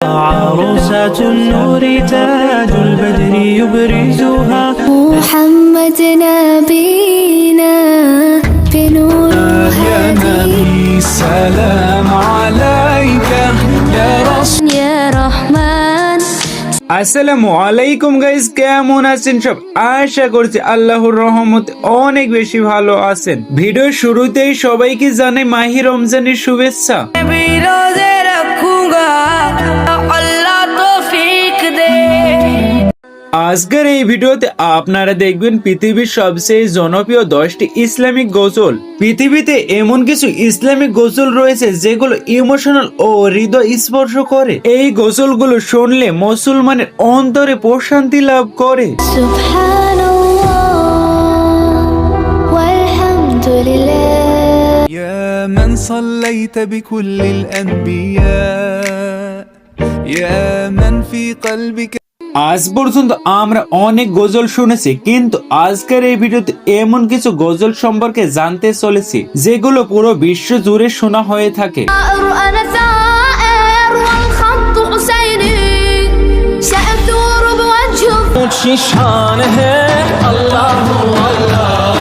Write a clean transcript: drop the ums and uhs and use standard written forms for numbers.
عروسة النور تاج البدر يبرزها محمد نبينا بنور يا نبي سلام عليك يا رسول يا رحمن আসসালামু আলাইকুম গাইস, কেমন আছেন সব? আশা করছি আল্লাহর রহমতে অনেক বেশি ভালো আছেন। ভিডিওর শুরুতেই সবাইকে জানাই মাহি রমজানের শুভেচ্ছা। আজকের এই ভিডিওতে আপনারা দেখবেন পৃথিবীর সবচেয়ে জনপ্রিয় 10টি ইসলামিক গজল। পৃথিবীতে এমন কিছু ইসলামিক গজল রয়েছে যেগুলো ইমোশনাল ও হৃদয় স্পর্শ করে। এই গজলগুলো শুনলে মুসলমানের অন্তরে প্রশান্তি লাভ করে। سبحان الله والحمد لله يا من صليت بكل الأنبياء يا من في قلبك। আজ পর্যন্ত আমরা অনেক গজল শুনেছি, কিন্তু আজকের এই ভিডিওতে এমন কিছু গজল সম্পর্কে জানতে চলেছি যেগুলো পুরো বিশ্ব জুড়ে শোনা হয়ে থাকে। أنا ثائر والخط حسيني سأثور بوجهه ऊंची शान है